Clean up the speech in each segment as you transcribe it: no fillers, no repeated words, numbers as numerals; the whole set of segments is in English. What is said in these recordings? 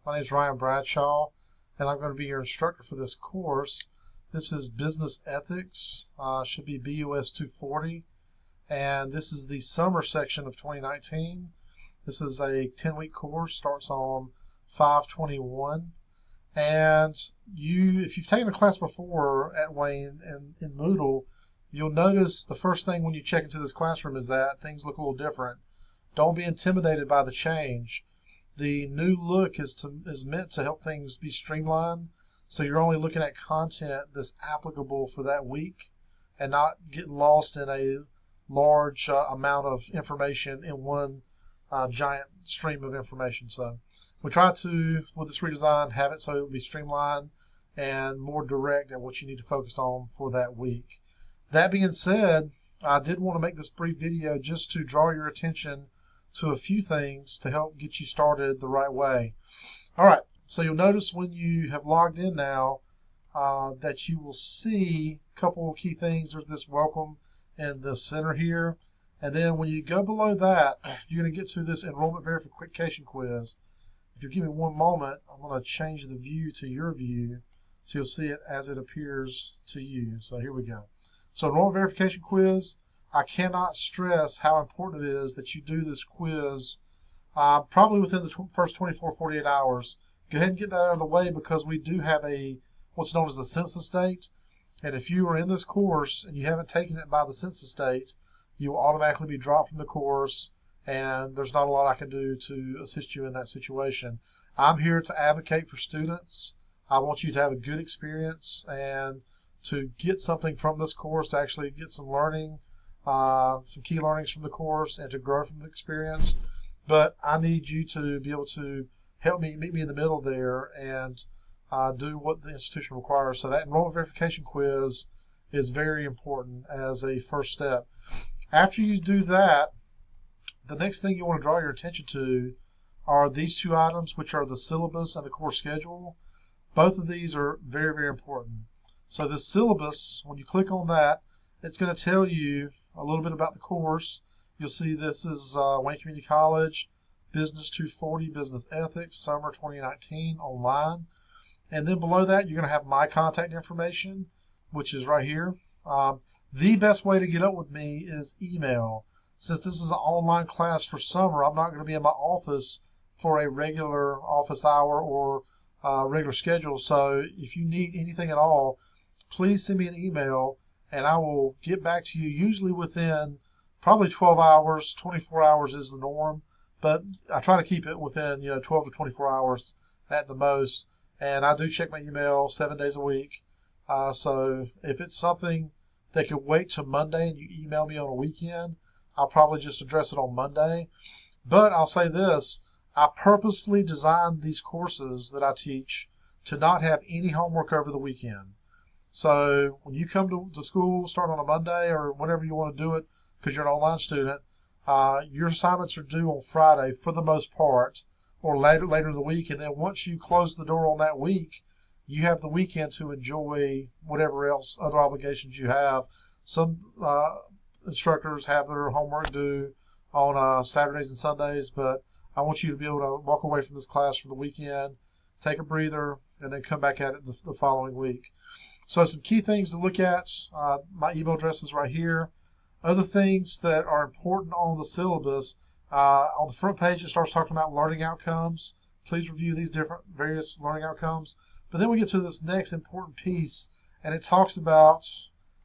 My name is Ryan Bradshaw, and I'm going to be your instructor for this course. This is Business Ethics, should be BUS 240, and this is the summer section of 2019. This is a 10-week course, starts on 5/21, and if you've taken a class before at Wayne and in Moodle, you'll notice the first thing when you check into this classroom is that things look a little different. Don't be intimidated by the change. The new look is meant to help things be streamlined, so you're only looking at content that's applicable for that week and not get lost in a large amount of information in one giant stream of information. So we try to, with this redesign, have it so it will be streamlined and more direct at what you need to focus on for that week. That being said, I did want to make this brief video just to draw your attention to a few things to help get you started the right way. All right, so you'll notice when you have logged in now that you will see a couple of key things. There's this welcome in the center here, and then when you go below that, you're going to get to this enrollment verification quiz. If you give me one moment, I'm going to change the view to your view so you'll see it as it appears to you. So here we go. So enrollment verification quiz. I cannot stress how important it is that you do this quiz probably within the first 48 hours. Go ahead and get that out of the way because we do have what's known as a census date. And if you are in this course and you haven't taken it by the census date, you will automatically be dropped from the course, and there's not a lot I can do to assist you in that situation. I'm here to advocate for students. I want you to have a good experience and to get something from this course, to actually get some learning, some key learnings from the course, and to grow from the experience. But I need you to be able to help me, meet me in the middle there, and do what the institution requires. So that enrollment verification quiz is very important as a first step. After you do that, the next thing you want to draw your attention to are these two items, which are the syllabus and the course schedule. Both of these are very, very important. So the syllabus, when you click on that, it's going to tell you a little bit about the course. You'll see this is Wayne Community College, Business 240, Business Ethics, Summer 2019, online. And then below that, you're going to have my contact information, which is right here. The best way to get up with me is email. Since this is an online class for summer, I'm not going to be in my office for a regular office hour or regular schedule. So if you need anything at all, please send me an email and I will get back to you usually within probably 12 hours. 24 hours is the norm, but I try to keep it within 12 to 24 hours at the most. And I do check my email 7 days a week. So if it's something that could wait till Monday and you email me on a weekend, I'll probably just address it on Monday. But I'll say this, I purposefully designed these courses that I teach to not have any homework over the weekend. So when you come to school, start on a Monday or whenever you want to do it, because you're an online student, your assignments are due on Friday for the most part, or later in the week. And then once you close the door on that week, you have the weekend to enjoy whatever else other obligations you have. Some instructors have their homework due on Saturdays and Sundays, but I want you to be able to walk away from this class for the weekend, take a breather, and then come back at it the following week. So some key things to look at. My email address is right here. Other things that are important on the syllabus, on the front page it starts talking about learning outcomes. Please review these various learning outcomes. But then we get to this next important piece, and it talks about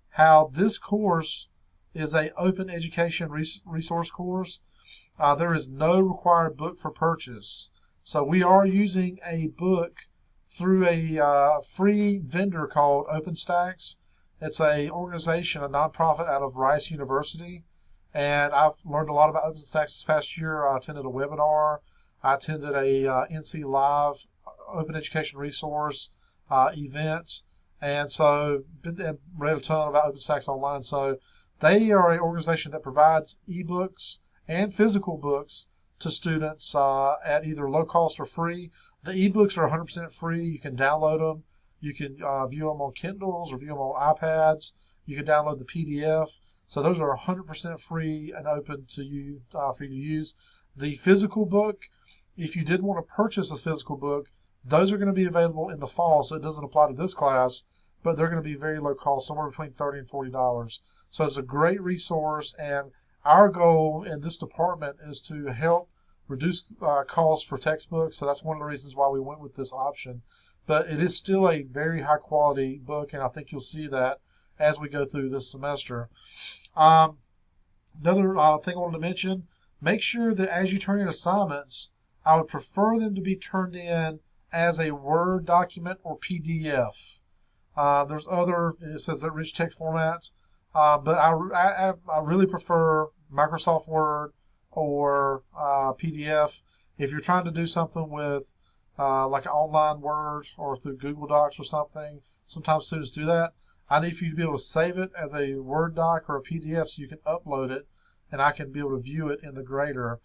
how this course is an open education resource course. There is no required book for purchase. So we are using a book through a free vendor called OpenStax. It's an organization, a nonprofit out of Rice University. And I've learned a lot about OpenStax this past year. I attended a webinar. I attended a NC Live Open Education Resource event. And so read a ton about OpenStax online. So they are an organization that provides ebooks and physical books to students at either low cost or free. The ebooks are 100% free. You can download them. You can view them on Kindles or view them on iPads. You can download the PDF. So those are 100% free and open to you for you to use. The physical book if you did want to purchase a physical book, those are going to be available in the fall, so it doesn't apply to this class, but they're going to be very low cost, somewhere between $30 and $40. So it's a great resource, and our goal in this department is to help reduce costs for textbooks, so that's one of the reasons why we went with this option. But it is still a very high quality book, and I think you'll see that as we go through this semester. Another thing I wanted to mention, make sure that as you turn in assignments, I would prefer them to be turned in as a Word document or PDF. There's other, it says that rich text formats, but I really prefer Microsoft Word or PDF. If you're trying to do something with like an online Word or through Google Docs or something, sometimes students do that. I need for you to be able to save it as a Word doc or a PDF so you can upload it and I can be able to view it in the grader.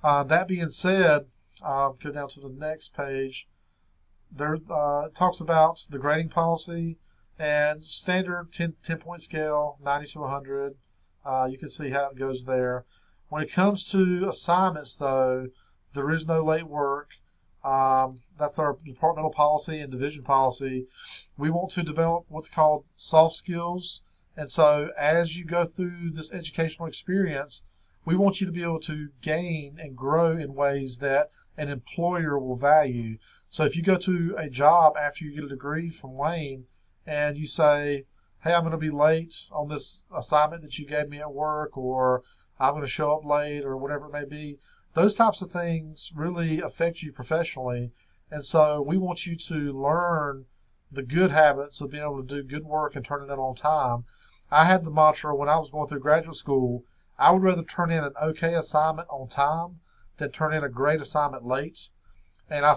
That being said, go down to the next page. There it talks about the grading policy and standard 10-point scale, 90 to 100. You can see how it goes there. When it comes to assignments, though, there is no late work. That's our departmental policy and division policy. We want to develop what's called soft skills. And so as you go through this educational experience, we want you to be able to gain and grow in ways that an employer will value. So if you go to a job after you get a degree from Wayne and you say, hey, I'm going to be late on this assignment that you gave me at work, or I'm going to show up late, or whatever it may be, those types of things really affect you professionally. And so we want you to learn the good habits of being able to do good work and turn it in on time. I had the mantra when I was going through graduate school, I would rather turn in an okay assignment on time than turn in a great assignment late. And I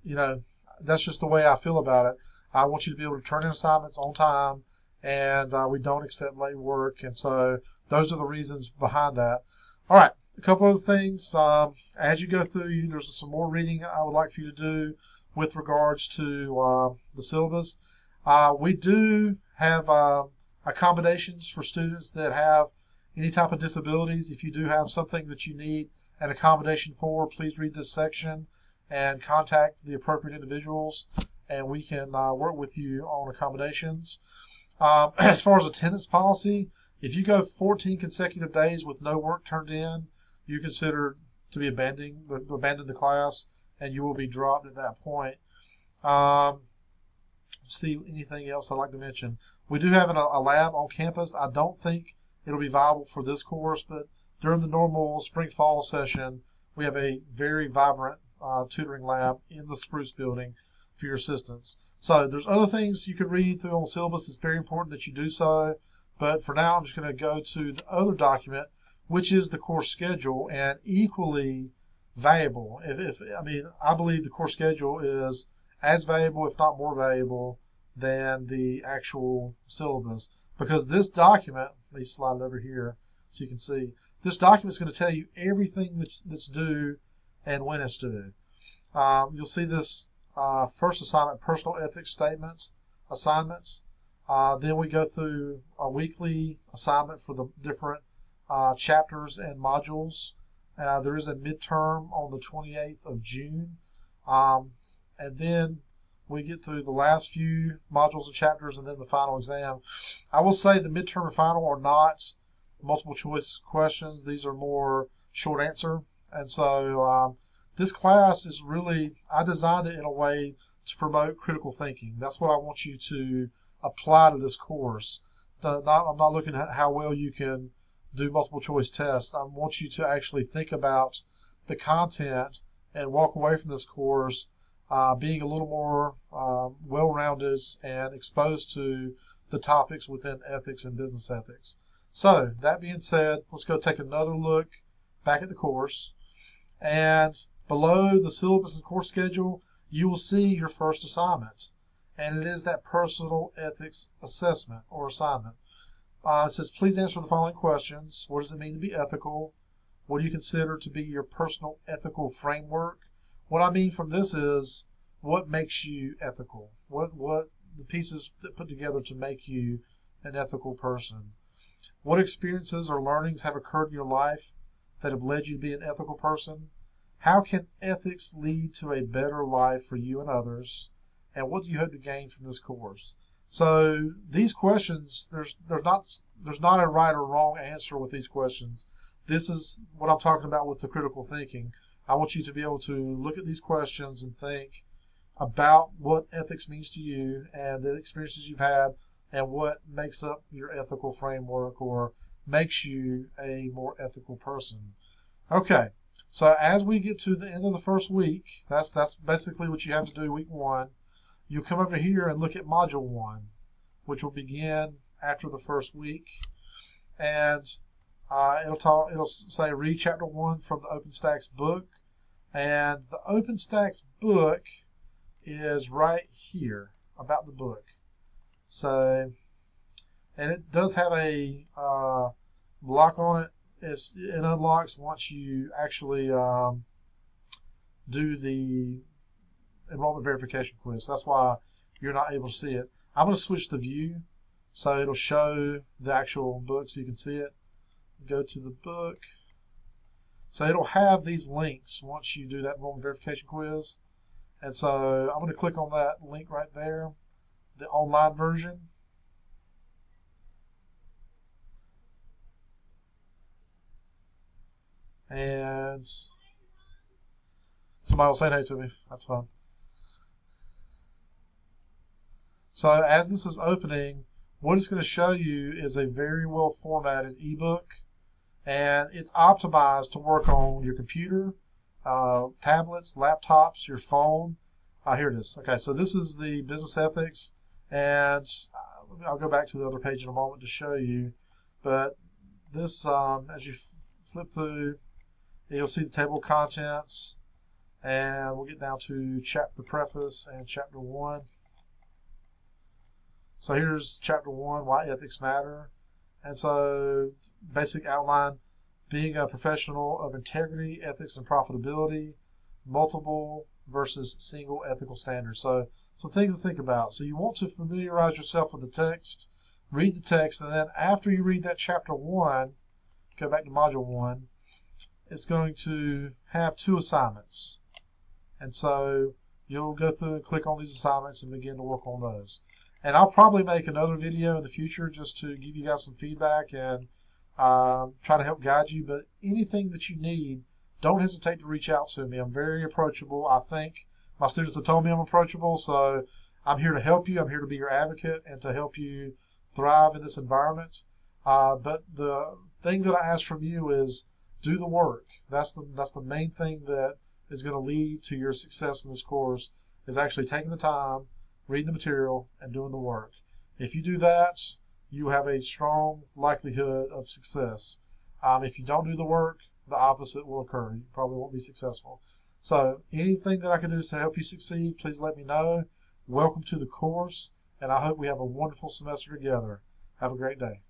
you know, that's just the way I feel about it. I want you to be able to turn in assignments on time, and we don't accept late work. And so those are the reasons behind that. All right, a couple other things. As you go through, there's some more reading I would like for you to do with regards to the syllabus. We do have accommodations for students that have any type of disabilities. If you do have something that you need an accommodation for, please read this section and contact the appropriate individuals, and we can work with you on accommodations. As far as attendance policy, if you go 14 consecutive days with no work turned in, you're considered to be abandoned the class, and you will be dropped at that point. See anything else I'd like to mention? We do have a lab on campus. I don't think it'll be viable for this course, but during the normal spring-fall session, we have a very vibrant tutoring lab in the Spruce building for your assistants. So there's other things you could read through on the syllabus. It's very important that you do so. But for now, I'm just going to go to the other document, which is the course schedule, and equally valuable. I believe the course schedule is as valuable, if not more valuable, than the actual syllabus. Because this document, let me slide it over here so you can see, this document is going to tell you everything that's due and when it's due. You'll see this first assignment, personal ethics statements, assignments. Then we go through a weekly assignment for the different chapters and modules. There is a midterm on the 28th of June. And then we get through the last few modules and chapters and then the final exam. I will say the midterm and final are not multiple choice questions. These are more short answer. And so this class is really, I designed it in a way to promote critical thinking. That's what I want you to apply to this course. I'm not looking at how well you can do multiple choice tests. I want you to actually think about the content and walk away from this course being a little more well-rounded and exposed to the topics within ethics and business ethics. So that being said, let's go take another look back at the course. And below the syllabus and course schedule, you will see your first assignment. And it is that personal ethics assessment or assignment. It says, please answer the following questions. What does it mean to be ethical? What do you consider to be your personal ethical framework? What I mean from this is, what makes you ethical? What the pieces that put together to make you an ethical person? What experiences or learnings have occurred in your life that have led you to be an ethical person? How can ethics lead to a better life for you and others? And what do you hope to gain from this course? So these questions, there's not a right or wrong answer with these questions. This is what I'm talking about with the critical thinking. I want you to be able to look at these questions and think about what ethics means to you and the experiences you've had and what makes up your ethical framework or makes you a more ethical person. Okay, so as we get to the end of the first week, that's basically what you have to do week 1. You'll come over here and look at module 1, which will begin after the first week, and it'll say read chapter 1 from the OpenStax book, and the OpenStax book is right here about the book. So, and it does have a lock on it. It unlocks once you actually do the enrollment verification quiz. That's why you're not able to see it. I'm going to switch the view so it'll show the actual book so you can see it. Go to the book. So it'll have these links once you do that enrollment verification quiz. And so I'm going to click on that link right there, the online version. And somebody will say hey to me. That's fine. So as this is opening, what it's going to show you is a very well formatted ebook, and it's optimized to work on your computer, tablets, laptops, your phone. Here it is. Okay, so this is the business ethics, and I'll go back to the other page in a moment to show you. But this, as you flip through, you'll see the table of contents, and we'll get down to chapter preface and chapter 1. So here's chapter 1, why ethics matter. And so basic outline, being a professional of integrity, ethics, and profitability, multiple versus single ethical standards. So some things to think about. So you want to familiarize yourself with the text, read the text, and then after you read that chapter 1, go back to module 1, it's going to have 2 assignments. And so you'll go through and click on these assignments and begin to work on those. And I'll probably make another video in the future just to give you guys some feedback and try to help guide you. But anything that you need, don't hesitate to reach out to me. I'm very approachable. I think my students have told me I'm approachable, so I'm here to help you. I'm here to be your advocate and to help you thrive in this environment. But the thing that I ask from you is do the work. That's the main thing that is going to lead to your success in this course, is actually taking the time, reading the material, and doing the work. If you do that, you have a strong likelihood of success. If you don't do the work, the opposite will occur. You probably won't be successful. So anything that I can do to help you succeed, please let me know. Welcome to the course, and I hope we have a wonderful semester together. Have a great day.